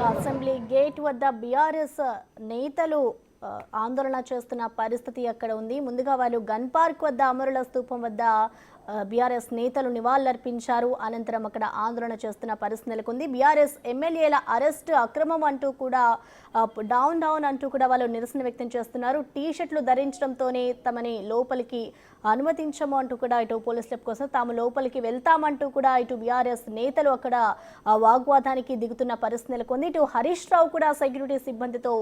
Assembly gate వద్ద BRS నేతలు ఆందోళన చేస్తున్న పరిస్థితి అక్కడ ఉంది. ముందుగా వాళ్ళు గన్ పార్క్ వద్ద అమరుల స్తూపం వద్ద బీఆర్ఎస్ నేతలు నివాళులర్పించారు. అనంతరం అక్కడ ఆందోళన చేస్తున్న పరిస్థితి నెలకొంది. బీఆర్ఎస్ ఎమ్మెల్యేల అరెస్ట్ అక్రమం అంటూ కూడా డౌన్ అంటూ కూడా వాళ్ళు నిరసన వ్యక్తం చేస్తున్నారు. టీ షర్ట్లు ధరించడంతోనే తమని లోపలికి అనుమతించము అంటూ కూడా ఇటు పోలీసుల కోసం తాము లోపలికి వెళ్తామంటూ కూడా ఇటు బీఆర్ఎస్ నేతలు అక్కడ వాగ్వాదానికి దిగుతున్న పరిస్థితి నెలకొంది. ఇటు హరీష్ రావు కూడా సెక్యూరిటీ సిబ్బందితో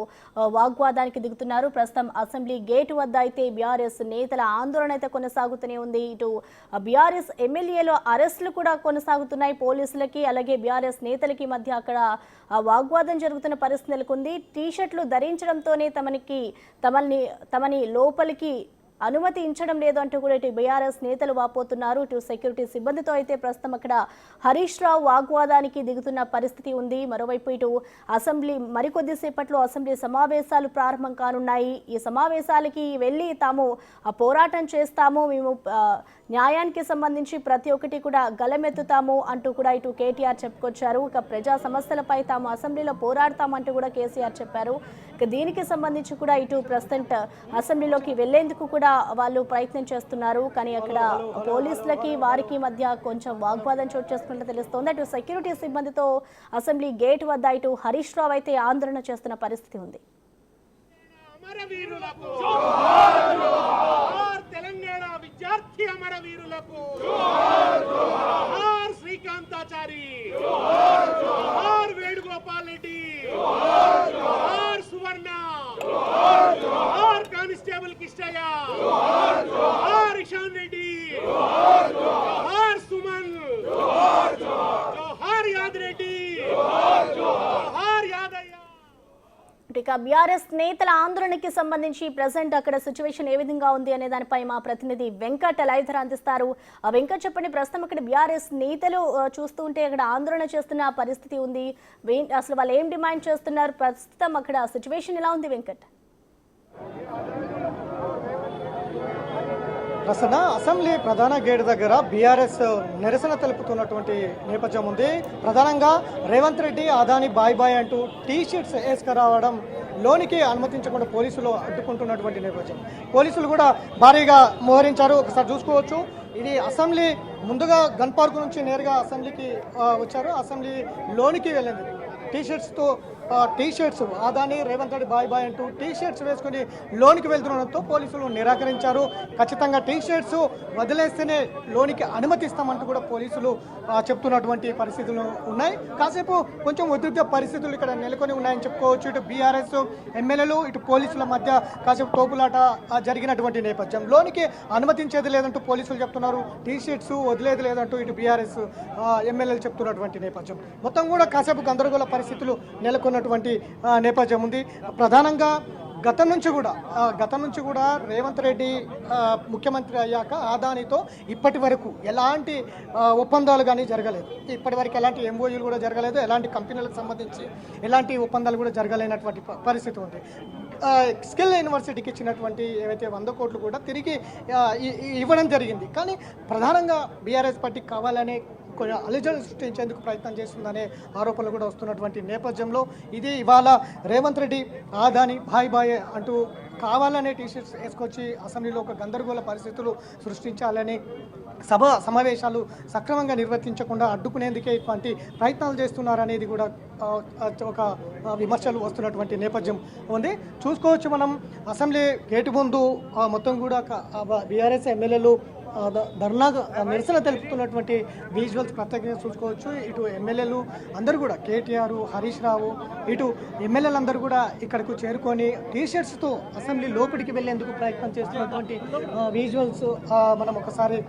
వాగ్వాదానికి దిగుతున్నారు. ప్రస్తుతం అసెంబ్లీ గేటు వద్ద అయితే బీఆర్ఎస్ నేతల ఆందోళన అయితే కొనసాగుతూనే ఉంది. ఇటు బీఆర్ఎస్ ఎమ్మెల్యేల అరెస్టులు కూడా కొనసాగుతున్నాయి. పోలీసులకి అలాగే బీఆర్ఎస్ నేతలకి మధ్య అక్కడ వాగ్వాదం జరుగుతున్న పరిస్థితి నెలకొంది. టీ షర్ట్లు ధరించడంతోనే తమని లోపలికి అనుమతించడం లేదు అంటూ కూడా ఇటు బీఆర్ఎస్ నేతలు వాపోతున్నారు. ఇటు సెక్యూరిటీ సిబ్బందితో అయితే ప్రస్తుతం అక్కడ హరీష్ రావు వాగ్వాదానికి దిగుతున్న పరిస్థితి ఉంది. మరోవైపు ఇటు అసెంబ్లీ మరికొద్దిసేపట్లో అసెంబ్లీ సమావేశాలు ప్రారంభం కానున్నాయి. ఈ సమావేశాలకి వెళ్ళి తాము పోరాటం చేస్తాము, మేము న్యాయానికి సంబంధించి ప్రతి ఒక్కటి కూడా గలమెత్తుతాము అంటూ కూడా ఇటు కేటీఆర్ చెప్పుకొచ్చారు. ఇక ప్రజా సమస్యలపై తాము అసెంబ్లీలో పోరాడతామంటూ కూడా కేసీఆర్ చెప్పారు. ఇక దీనికి సంబంధించి కూడా ఇటు ప్రస్తుతం అసెంబ్లీలోకి వెళ్లేందుకు కూడా వాళ్ళు ప్రయత్నం చేస్తున్నారు. కానీ అక్కడ పోలీసులకి వారికి మధ్య కొంచెం వాగ్వాదం చోటు చేసుకున్నట్టు తెలుస్తోంది. అటు సెక్యూరిటీ సిబ్బందితో అసెంబ్లీ గేట్ వద్ద ఇటు హరీష్ రావు అయితే ఆందోళన చేస్తున్న పరిస్థితి ఉంది. విద్యార్థి అమరవీరులకు శ్రీకాంతాచారి, వేణుగోపాల్ రెడ్డి, సువర్ణ, కానిస్టేబుల్ కిష్టయ్య, ఇషాన్ రెడ్డి, సుమన్, జోహార్ యాదరెడ్డి, జోహార్ యాదయ్య. ఇక బీఆర్ఎస్ నేతల ఆందోళనకి సంబంధించి ప్రజెంట్ అక్కడ సిచ్యువేషన్ ఏ విధంగా ఉంది అనే దానిపై మా ప్రతినిధి వెంకట్ లైవ్ ధర అందిస్తారు. వెంకట్ చెప్పండి, ప్రస్తుతం అక్కడ బీఆర్ఎస్ నేతలు చూస్తూ ఉంటే అక్కడ ఆందోళన చేస్తున్న పరిస్థితి ఉంది. అసలు వాళ్ళు ఏం డిమాండ్ చేస్తున్నారు? ప్రస్తుతం అక్కడ సిచ్యువేషన్ ఎలా ఉంది వెంకట్? ప్రస్తుతం అసెంబ్లీ ప్రధాన గేట్ దగ్గర బీఆర్ఎస్ నిరసన తెలుపుతున్నటువంటి నేపథ్యం ఉంది. ప్రధానంగా రేవంత్ రెడ్డి అదాని బాయ్ అంటూ టీ షర్ట్స్ వేసుకురావడం లోనికి అనుమతించకుండా పోలీసులు అడ్డుకుంటున్నటువంటి నేపథ్యం. పోలీసులు కూడా భారీగా మోహరించారు. ఒకసారి చూసుకోవచ్చు. ఇది అసెంబ్లీ ముందుగా గన్ పార్క్ నుంచి నేరుగా అసెంబ్లీకి వచ్చారు. అసెంబ్లీ లోనికి వెళ్ళింది టీ షర్ట్స్ అదాని రేవంత్ రెడ్డి బాయ్ అంటూ టీ షర్ట్స్ వేసుకుని లోనికి వెళ్తుండడంతో పోలీసులు నిరాకరించారు. ఖచ్చితంగా టీ షర్ట్స్ వదిలేస్తేనే లోనికి అనుమతిస్తామంటూ కూడా పోలీసులు చెప్తున్నటువంటి పరిస్థితులు ఉన్నాయి. కాసేపు కొంచెం ఉద్రిక్త పరిస్థితులు ఇక్కడ నెలకొని ఉన్నాయని చెప్పుకోవచ్చు. ఇటు బీఆర్ఎస్ ఎమ్మెల్యేలు ఇటు పోలీసుల మధ్య కాసేపు తోపులాట జరిగినటువంటి నేపథ్యం. లోనికి అనుమతించేది లేదంటూ పోలీసులు చెప్తున్నారు, టీ షర్ట్స్ వదిలేది లేదంటూ ఇటు బీఆర్ఎస్ ఎమ్మెల్యేలు చెప్తున్నటువంటి నేపథ్యం. మొత్తం కూడా కాసేపు గందరగోళ పరిస్థితులు నెలకొన్నటువంటి నేపథ్యం ఉంది. ప్రధానంగా గతం నుంచి కూడా రేవంత్ రెడ్డి ముఖ్యమంత్రి అయ్యాక అదానితో ఇప్పటి వరకు ఎలాంటి ఒప్పందాలు కానీ జరగలేదు. ఇప్పటి వరకు ఎలాంటి ఎంఓయూలు కూడా జరగలేదు. ఎలాంటి కంపెనీలకు సంబంధించి ఎలాంటి ఒప్పందాలు కూడా జరగలేనటువంటి పరిస్థితి ఉంది. స్కిల్ యూనివర్సిటీకి ఇచ్చినటువంటి ఏవైతే 100 కోట్లు కూడా తిరిగి ఇవ్వడం జరిగింది. కానీ ప్రధానంగా బీఆర్ఎస్ పార్టీ కావాలనే కొన్ని అలిజడులు సృష్టించేందుకు ప్రయత్నం చేస్తుందనే ఆరోపణలు కూడా వస్తున్నటువంటి నేపథ్యంలో ఇది ఇవాళ రేవంత్ రెడ్డి అదాని బాయ్ అంటూ కావాలనే టీషర్ట్స్ వేసుకొచ్చి అసెంబ్లీలో ఒక గందరగోళ పరిస్థితులు సృష్టించాలని సమావేశాలు సక్రమంగా నిర్వర్తించకుండా అడ్డుకునేందుకే ఇటువంటి ప్రయత్నాలు చేస్తున్నారనేది కూడా ఒక విమర్శలు వస్తున్నటువంటి నేపథ్యం ఉంది. చూసుకోవచ్చు మనం అసెంబ్లీ గేటు ముందు మొత్తం కూడా బీఆర్ఎస్ ఎమ్మెల్యేలు ధర్నా నిరసన తెలుపుతున్నటువంటి విజువల్స్ ప్రత్యేకంగా చూసుకోవచ్చు. ఇటు ఎమ్మెల్యేలు అందరూ కూడా కేటీఆర్, హరీష్ రావు ఇటు ఎమ్మెల్యేలందరూ కూడా ఇక్కడకు చేరుకొని టీషర్ట్స్తో అసెంబ్లీ లోపలికి వెళ్లేందుకు ప్రయత్నం చేస్తున్నటువంటి విజువల్స్ మనం ఒకసారి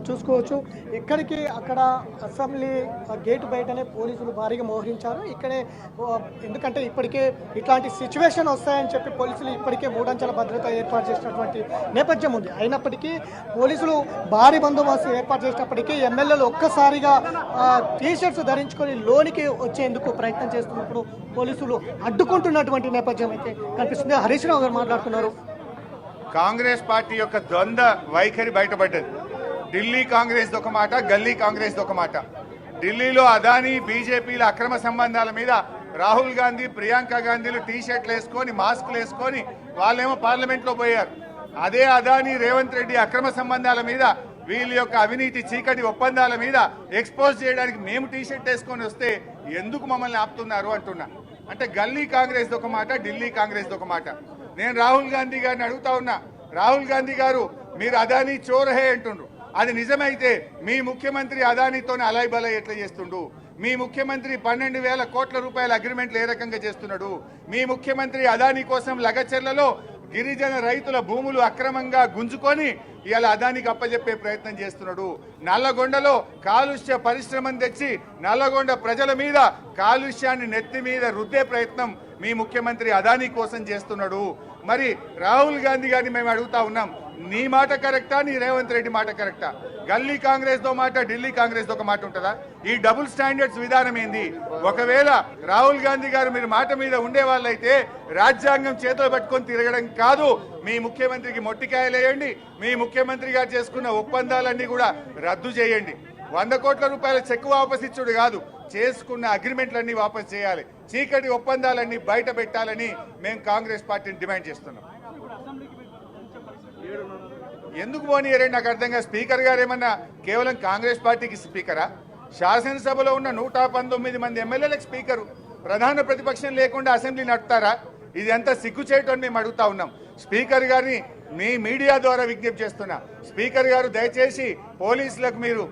చూసుకోవచ్చు. ఇక్కడికి అక్కడ అసెంబ్లీ గేటు బయటనే పోలీసులు భారీగా మోహరించారు. ఇక్కడే ఎందుకంటే ఇప్పటికే ఇట్లాంటి సిచ్యువేషన్ వస్తాయని చెప్పి పోలీసులు ఇప్పటికే 3 అంచెల భద్రత ఏర్పాటు చేసినటువంటి నేపథ్యం ఉంది. అయినప్పటికీ పోలీసులు భారీ బందోబస్తు ఏర్పాటు చేసినప్పటికీ ఎమ్మెల్యేలు ఒక్కసారిగా టీషర్ట్స్ ధరించుకొని లోనికి వచ్చేందుకు ప్రయత్నం చేస్తున్నప్పుడు పోలీసులు అడ్డుకుంటున్నటువంటి నేపథ్యం అయితే కనిపిస్తుంది. హరీష్ రావు గారు మాట్లాడుతున్నారు. కాంగ్రెస్ పార్టీ యొక్క ద్వంద్వ వైఖరి బయటపడ్డది. ఢిల్లీ కాంగ్రెస్ ఒక మాట, గల్లీ కాంగ్రెస్ ఒక మాట. ఢిల్లీలో అదానీ బీజేపీల అక్రమ సంబంధాల మీద రాహుల్ గాంధీ ప్రియాంక గాంధీలు టీ షర్ట్లు వేసుకొని మాస్కులు వేసుకొని వాళ్ళేమో పార్లమెంట్లో పోయారు. అదే అదానీ రేవంత్ రెడ్డి అక్రమ సంబంధాల మీద వీళ్ళ యొక్క అవినీతి చీకటి ఒప్పందాల మీద ఎక్స్పోజ్ చేయడానికి మేము టీ షర్ట్ వేసుకొని వస్తే ఎందుకు మమ్మల్ని ఆపుతున్నారు అంటున్నా. అంటే గల్లీ కాంగ్రెస్ ఒక మాట, ఢిల్లీ కాంగ్రెస్ ఒక మాట. నేను రాహుల్ గాంధీ గారిని అడుగుతా ఉన్నా, రాహుల్ గాంధీ గారు మీరు అదానీ చోర్ హే అంటుండ్రు. అది నిజమైతే మీ ముఖ్యమంత్రి అదానీతోనే అలాయ్ బలాయ్ ఎట్లా చేస్తుండు? మీ ముఖ్యమంత్రి 12,000 కోట్ల రూపాయల అగ్రిమెంట్లు ఏ రకంగా చేస్తున్నాడు? మీ ముఖ్యమంత్రి అదానీ కోసం లగచర్లలో గిరిజన రైతుల భూములు అక్రమంగా గుంజుకొని ఇలా అదానికి అప్పజెప్పే ప్రయత్నం చేస్తున్నాడు. నల్లగొండలో కాలుష్య పరిశ్రమను తెచ్చి నల్లగొండ ప్రజల మీద కాలుష్యాన్ని నెత్తి మీద రుద్దే ప్రయత్నం మీ ముఖ్యమంత్రి అదానీ కోసం చేస్తున్నాడు. మరి రాహుల్ గాంధీ గారిని మేము అడుగుతా ఉన్నాం, నీ మాట కరెక్టా, నీ రేవంత్ రెడ్డి మాట కరెక్టా? గల్లీ కాంగ్రెస్ తో మాట, ఢిల్లీ కాంగ్రెస్ ఒక మాట ఉంటుందా? ఈ డబుల్ స్టాండర్డ్స్ విధానం ఏంది? ఒకవేళ రాహుల్ గాంధీ గారు మీరు మాట మీద ఉండే వాళ్ళైతే రాజ్యాంగం చేతులు పట్టుకొని తిరగడం కాదు, మీ ముఖ్యమంత్రికి మొట్టికాయలేయండి. మీ ముఖ్యమంత్రి గారు చేసుకున్న ఒప్పందాలన్నీ కూడా రద్దు చేయండి. 100 కోట్ల రూపాయల చెక్కు వాపస్ ఇచ్చుడు కాదు, చేసుకున్న అగ్రిమెంట్లన్నీ వాపస్ చేయాలి. చీకటి ఒప్పందాలన్నీ బయట పెట్టాలని మేము కాంగ్రెస్ పార్టీని డిమాండ్ చేస్తున్నాం. ఎందుకు పోనీయరండి నాకు అర్థం కాదు. స్పీకర్ గారు ఏమన్నా కేవలం కాంగ్రెస్ పార్టీకి స్పీకరా? శాసనసభలో ఉన్న 119 మంది ఎమ్మెల్యేలకు స్పీకరు. ప్రధాన ప్రతిపక్షం లేకుండా అసెంబ్లీ నడుపుతారా? ఇది ఎంత సిగ్గుచేటు అని మేము అడుగుతా ఉన్నాం. స్పీకర్ గారిని మీ మీడియా ద్వారా విజ్ఞప్తి చేస్తున్నా, స్పీకర్ గారు దయచేసి పోలీసులకు మీరు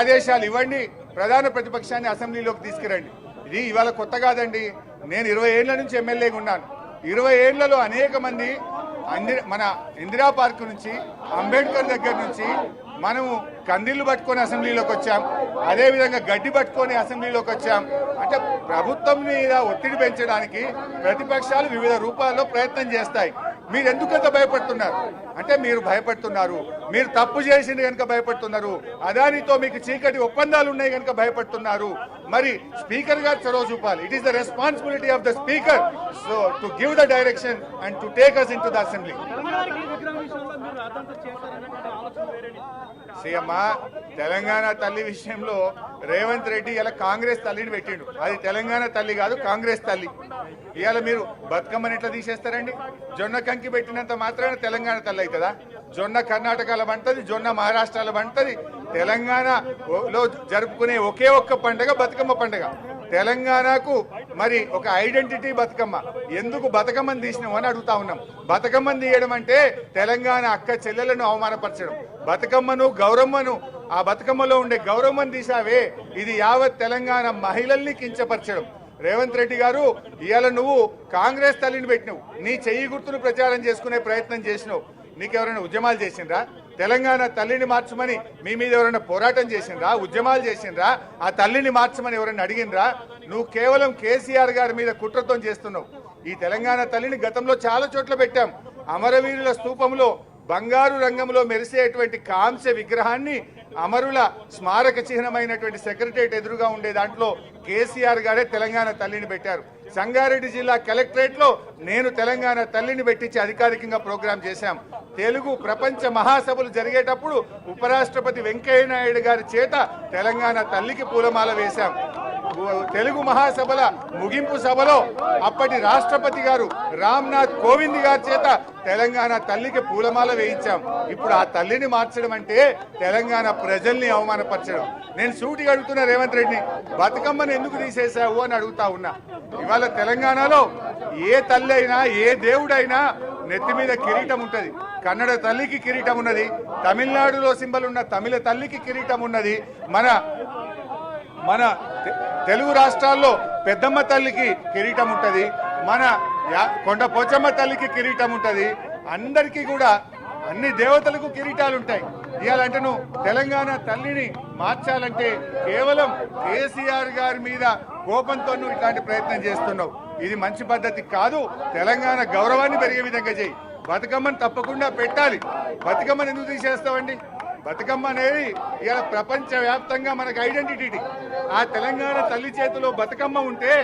ఆదేశాలు ఇవ్వండి, ప్రధాన ప్రతిపక్షాన్ని అసెంబ్లీలోకి తీసుకురండి. ఇది ఇవాళ కొత్త కాదండి. నేను 20 ఏళ్ల నుంచి ఎమ్మెల్యేగా ఉన్నాను. 20 ఏళ్లలో అనేక మంది మన ఇందిరా పార్క్ నుంచి, అంబేద్కర్ దగ్గర నుంచి మనము కందిళ్లు పట్టుకొని అసెంబ్లీలోకి వచ్చాం, అదేవిధంగా గడ్డి పట్టుకొని అసెంబ్లీలోకి వచ్చాం. అంటే ప్రభుత్వం మీద ఒత్తిడి పెంచడానికి ప్రతిపక్షాలు వివిధ రూపాల్లో ప్రయత్నం చేస్తాయి. మీరు ఎందుకంత భయపడుతున్నారు అంటే మీరు భయపడుతున్నారు, మీరు తప్పు చేసింది కనుక భయపడుతున్నారు, అదానితో మీకు చీకటి ఒప్పందాలు ఉన్నాయి కనుక భయపడుతున్నారు. మరి స్పీకర్ గారు చొరవ చూపాలి. It is the responsibility of the speaker so to give the direction and to take us into the assembly. సీఎమ్మా, తెలంగాణ తల్లి విషయంలో రేవంత్ రెడ్డి ఇలా కాంగ్రెస్ తల్లిని పెట్టిండు. అది తెలంగాణ తల్లి కాదు, కాంగ్రెస్ తల్లి. ఇవాళ మీరు బతుకమ్మని ఎట్లా తీసేస్తారండి? జొన్న కంకి పెట్టినంత మాత్రాన తెలంగాణ తల్లి అవుతుందా? జొన్న కర్ణాటకలో పండుతుంది, జొన్న మహారాష్ట్రలో పండుతుంది. తెలంగాణలో జరుపుకునే ఒకే ఒక్క పండుగ బతుకమ్మ పండుగ. తెలంగాణకు మరి ఒక ఐడెంటిటీ బతుకమ్మ. ఎందుకు బతుకమ్మని తీసినాం అని అడుగుతా ఉన్నాం. బతుకమ్మని తీయడం అంటే తెలంగాణ అక్క చెల్లెలను అవమానపరచడం. బతుకమ్మను, గౌరమ్మను, ఆ బతుకమ్మలో ఉండే గౌరమ్మను తీసావే, ఇది యావత్ తెలంగాణ మహిళల్ని కించపరచడం. రేవంత్ రెడ్డి గారు, ఇవాళ నువ్వు కాంగ్రెస్ తల్లిని పెట్టినవు, నీ చెయ్యి గుర్తును ప్రచారం చేసుకునే ప్రయత్నం చేసినావు. నీకెవరైనా ఉద్యమాలు చేసిండ్రా? తెలంగాణ తల్లిని మార్చమని మీ మీద ఎవరైనా పోరాటం చేసిండ్రా? ఉద్యమాలు చేసిండ్రా? ఆ తల్లిని మార్చమని ఎవరైనా అడిగినరా? నువ్వు కేవలం కేసీఆర్ గారి మీద కుట్రతో చేస్తున్నావు. ఈ తెలంగాణ తల్లిని గతంలో చాలా చోట్ల పెట్టాం. అమరవీరుల స్తూపంలో బంగారు రంగంలో మెరిసేటువంటి కాంస్య విగ్రహాన్ని అమరుల స్మారక చిహ్నమైనటువంటి సెక్రటరియట్ ఎదురుగా ఉండే దాంట్లో కేసీఆర్ గారే తెలంగాణ తల్లిని పెట్టారు. సంగారెడ్డి జిల్లా కలెక్టరేట్ లో నేను తెలంగాణ తల్లిని పెట్టించి అధికారికంగా ప్రోగ్రాం చేశాం. తెలుగు ప్రపంచ మహాసభలు జరిగేటప్పుడు ఉపరాష్ట్రపతి వెంకయ్య నాయుడు గారి చేత తెలంగాణ తల్లికి పూలమాల వేశాం. తెలుగు మహాసభల ముగింపు సభలో అప్పటి రాష్ట్రపతి గారు రామ్నాథ్ కోవింద్ గారి చేత తెలంగాణ తల్లికి పూలమాల వేయించాం. ఇప్పుడు ఆ తల్లిని మార్చడం అంటే తెలంగాణ ప్రజల్ని అవమానపరచడం. నేను సూటిగా అడుగుతున్నా రేవంత్ రెడ్డిని, బతుకమ్మను ఎందుకు తీసేశావు అని అడుగుతా ఉన్నా. ఇవాళ తెలంగాణలో ఏ తల్లి అయినా, ఏ దేవుడైనా నెత్తి మీద కిరీటం ఉంటది. కన్నడ తల్లికి కిరీటం ఉన్నది, తమిళనాడులో సింబల్ ఉన్న తమిళ తల్లికి కిరీటం ఉన్నది, మన తెలుగు రాష్ట్రాల్లో పెద్దమ్మ తల్లికి కిరీటం ఉంటది, మన కొండ పోచమ్మ తల్లికి కిరీటం ఉంటది. అందరికీ కూడా అన్ని దేవతలకు కిరీటాలు ఉంటాయి. ఇవాళంటే నువ్వు తెలంగాణ తల్లిని మార్చాలంటే కేవలం కేసీఆర్ గారి మీద కోపంతో నువ్వు ఇట్లాంటి ప్రయత్నం చేస్తున్నావు. ఇది మంచి పద్ధతి కాదు. తెలంగాణ గౌరవాన్ని పెరిగే విధంగా చేయి. బతుకమ్మని తప్పకుండా పెట్టాలి. బతుకమ్మని ఎందుకు తీసేస్తావండి? బతుకమ్మ అనేది ఇవాళ ప్రపంచ వ్యాప్తంగా మనకు ఐడెంటిటీ. ఆ తెలంగాణ తల్లి చేతిలో బతుకమ్మ ఉంటే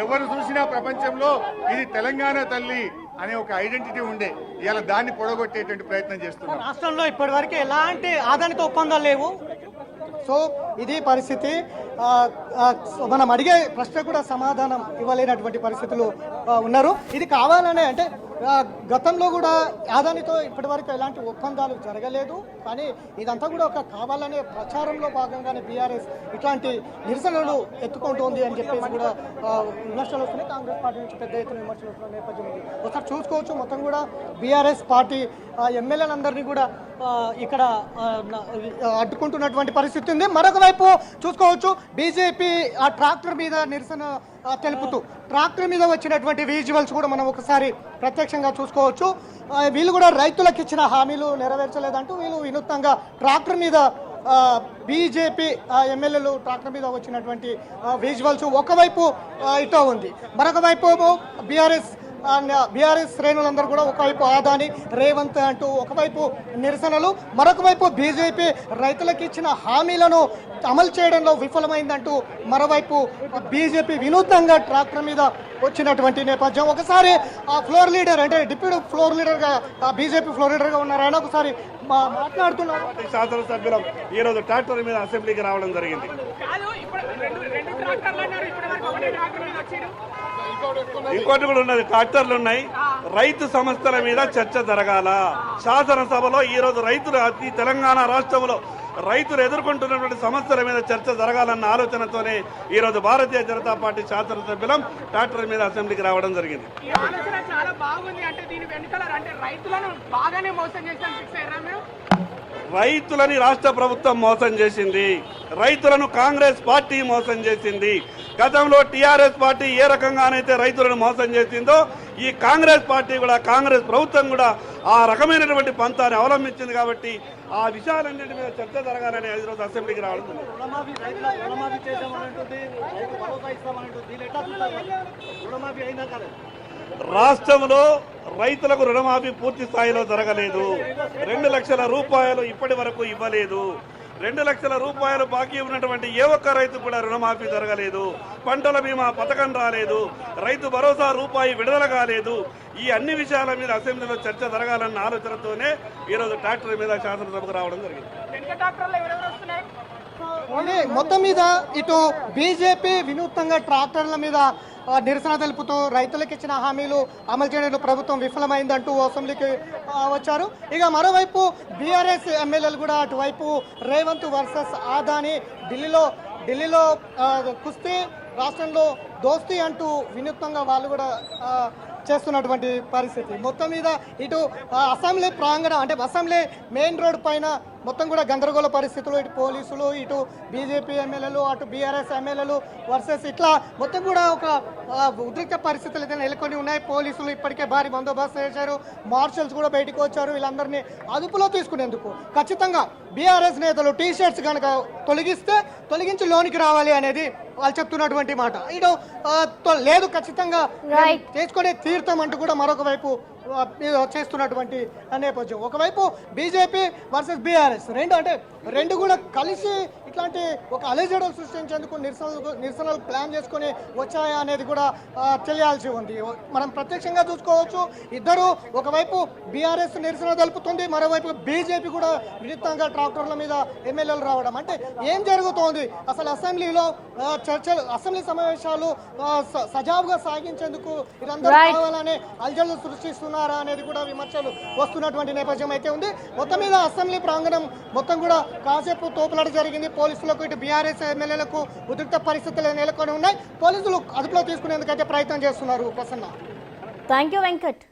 ఎవరు చూసినా ప్రపంచంలో ఇది తెలంగాణ తల్లి అనే ఒక ఐడెంటిటీ ఉండే. ఇవాళ దాన్ని పొడగొట్టేటువంటి ప్రయత్నం చేస్తున్నాం. రాష్ట్రంలో ఇప్పటి వరకు ఎలాంటి ఆదానితో ఒప్పందాలు లేవు. సో ఇది పరిస్థితి. మనం అడిగే ప్రశ్న కూడా సమాధానం ఇవ్వలేనటువంటి పరిస్థితులు ఉన్నారు. ఇది కావాలనే అంటే గతంలో కూడా అదానితో ఇప్పటివరకు ఎలాంటి ఒప్పందాలు జరగలేదు, కానీ ఇదంతా కూడా ఒక కావాలనే ప్రచారంలో భాగంగానే బీఆర్ఎస్ ఇట్లాంటి నిరసనలు ఎత్తుకుంటోంది అని చెప్పేసి కూడా విమర్శలు వస్తున్నాయి. కాంగ్రెస్ పార్టీ నుంచి పెద్ద ఎత్తున విమర్శలు వస్తున్న నేపథ్యం ఉంది. ఒకసారి చూసుకోవచ్చు, మొత్తం కూడా బీఆర్ఎస్ పార్టీ ఎమ్మెల్యేలందరినీ కూడా ఇక్కడ అడ్డుకుంటున్నటువంటి పరిస్థితి ఉంది. మరొక వైపు చూసుకోవచ్చు, బీజేపీ ఆ ట్రాక్టర్ మీద నిరసన తెలుపుతూ ట్రాక్టర్ మీద వచ్చినటువంటి విజువల్స్ కూడా మనం ఒకసారి ప్రత్యక్షంగా చూసుకోవచ్చు. వీళ్ళు కూడా రైతులకు ఇచ్చిన హామీలు నెరవేర్చలేదంటూ వీళ్ళు వినూత్నంగా ట్రాక్టర్ మీద బీజేపీ ఎమ్మెల్యేలు ట్రాక్టర్ మీద వచ్చినటువంటి విజువల్స్ ఒకవైపు ఇటో ఉంది, మరొక వైపు బీఆర్ఎస్ శ్రేణులందరూ కూడా ఒకవైపు ఆదాని రేవంత్ అంటూ ఒకవైపు నిరసనలు, మరొక వైపు బీజేపీ రైతులకు ఇచ్చిన హామీలను అమలు చేయడంలో విఫలమైందంటూ మరోవైపు బీజేపీ వినూత్నంగా ట్రాక్టర్ మీద వచ్చినటువంటి నేపథ్యం. ఒకసారి ఆ ఫ్లోర్ లీడర్ అంటే డిప్యూటీ ఫ్లోర్ లీడర్గా బీజేపీ ఫ్లోర్ లీడర్గా ఉన్నారు, ఆయన ఒకసారి మాట్లాడుతున్నారు. శాసనసభ్యులం ఈ రోజు ట్రాక్టర్ మీద అసెంబ్లీకి రావడం జరిగింది. ఇంకోటి కూడా ఉన్నది, ట్రాక్టర్లు ఉన్నాయి. రైతు సమస్యల మీద చర్చ జరగాల. శాసనసభలో ఈ రోజు రైతులు ఈ తెలంగాణ రాష్ట్రంలో రైతులు ఎదుర్కొంటున్నటువంటి సమస్యల మీద చర్చ జరగాలన్న ఆలోచనతోనే ఈ రోజు భారతీయ జనతా పార్టీ శాసనసభ్యులం ట్రాక్టర్ మీద అసెంబ్లీకి రావడం జరిగింది. ఈ ఆలోచన చాలా బాగుంది. అంటే దీని వెనుకల అంటే రైతులను బాగానే మోసం చేసి ఫిక్స్ అయ్యారా మీరు? రైతులని రాష్ట్ర ప్రభుత్వం మోసం చేసింది, రైతులను కాంగ్రెస్ పార్టీ మోసం చేసింది. గతంలో టీఆర్ఎస్ పార్టీ ఏ రకంగానైతే రైతులను మోసం చేసిందో ఈ కాంగ్రెస్ పార్టీ కూడా, కాంగ్రెస్ ప్రభుత్వం కూడా ఆ రకమైనటువంటి పంతాన్ని అవలంబించింది. కాబట్టి ఆ విషయాలన్నింటి మీద చర్చ జరగాలని ఈరోజు అసెంబ్లీకి రావడం జరిగింది. రాష్ట్రంలో రైతులకు రుణమాఫీ పూర్తి స్థాయిలో జరగలేదు. 2 లక్షల రూపాయలు ఇప్పటి వరకు ఇవ్వలేదు. 2 లక్షల రూపాయలు బాకీ ఉన్నటువంటి ఏ ఒక్క రైతు కూడా రుణమాఫీ జరగలేదు. పంటల బీమా పథకం రాలేదు. రైతు భరోసా రూపాయి విడుదల కాలేదు. ఈ అన్ని విషయాల మీద అసెంబ్లీలో చర్చ జరగాలన్న ఆలోచనతోనే ఈరోజు ట్రాక్టర్ మీద శాసనసభకు రావడం జరిగింది. మొత్తం మీద ఇటు బీజేపీ వినూత్నంగా ట్రాక్టర్ల మీద నిరసన తెలుపుతూ రైతులకు ఇచ్చిన హామీలు అమలు చేయడంలో ప్రభుత్వం విఫలమైందంటూ అసెంబ్లీకి వచ్చారు. ఇక మరోవైపు బీఆర్ఎస్ ఎమ్మెల్యేలు కూడా అటువైపు రేవంత్ వర్సెస్ ఆదాని, ఢిల్లీలో కుస్తీ, రాష్ట్రంలో దోస్తీ అంటూ వినూత్నంగా వాళ్ళు కూడా చేస్తున్నటువంటి పరిస్థితి. మొత్తం మీద ఇటు అసెంబ్లీ ప్రాంగణం అంటే అసెంబ్లీ మెయిన్ రోడ్ పైన మొత్తం కూడా గందరగోళ పరిస్థితులు, ఇటు పోలీసులు, ఇటు బీజేపీ ఎమ్మెల్యేలు, అటు బీఆర్ఎస్ ఎమ్మెల్యేలు వర్సెస్ ఇట్లా మొత్తం కూడా ఒక ఉద్రిక్త పరిస్థితులు అయితే నెలకొని ఉన్నాయి. పోలీసులు ఇప్పటికే భారీ బందోబస్తు చేశారు, మార్షల్స్ కూడా బయటకు వచ్చారు. వీళ్ళందరినీ అదుపులో తీసుకునేందుకు ఖచ్చితంగా బీఆర్ఎస్ నేతలు టీ షర్ట్స్ కనుక తొలగించి లోనికి రావాలి అనేది వాళ్ళు చెప్తున్నటువంటి మాట. ఇటు లేదు ఖచ్చితంగా చేసుకునే తీర్థం అంటూ కూడా మరొక వైపు చేస్తున్నటువంటి నేపథ్యం. ఒకవైపు బీజేపీ వర్సెస్ బీఆర్ఎస్ రెండు కూడా కలిసి ఇట్లాంటి ఒక అలజడులు సృష్టించేందుకు నిరసనలు ప్లాన్ చేసుకుని వచ్చాయా అనేది కూడా తెలియాల్సి ఉంది. మనం ప్రత్యక్షంగా చూసుకోవచ్చు, ఇద్దరు ఒకవైపు బీఆర్ఎస్ నిరసన తెలుపుతుంది, మరోవైపు బీజేపీ కూడా వినూత్నంగా ట్రాక్టర్ల మీద ఎమ్మెల్యేలు రావడం. అంటే ఏం జరుగుతోంది అసలు? అసెంబ్లీలో చర్చలు, అసెంబ్లీ సమావేశాలు సజావుగా సాగించేందుకు ఇదందరూ కావాలని అలజడులు సృష్టిస్తున్నారా అనేది కూడా విమర్శలు వస్తున్నటువంటి నేపథ్యం అయితే ఉంది. మొత్తం మీద అసెంబ్లీ ప్రాంగణం మొత్తం కూడా కాసేపు తోపులాట జరిగింది. పోలీసులకు, ఇటు బీఆర్ఎస్ ఎమ్మెల్యేలకు ఉద్రిక్త పరిస్థితులు నెలకొని ఉన్నాయి. పోలీసులు అదుపులో తీసుకునేందుకైతే ప్రయత్నం చేస్తున్నారు. Prasanna, thank you Venkat.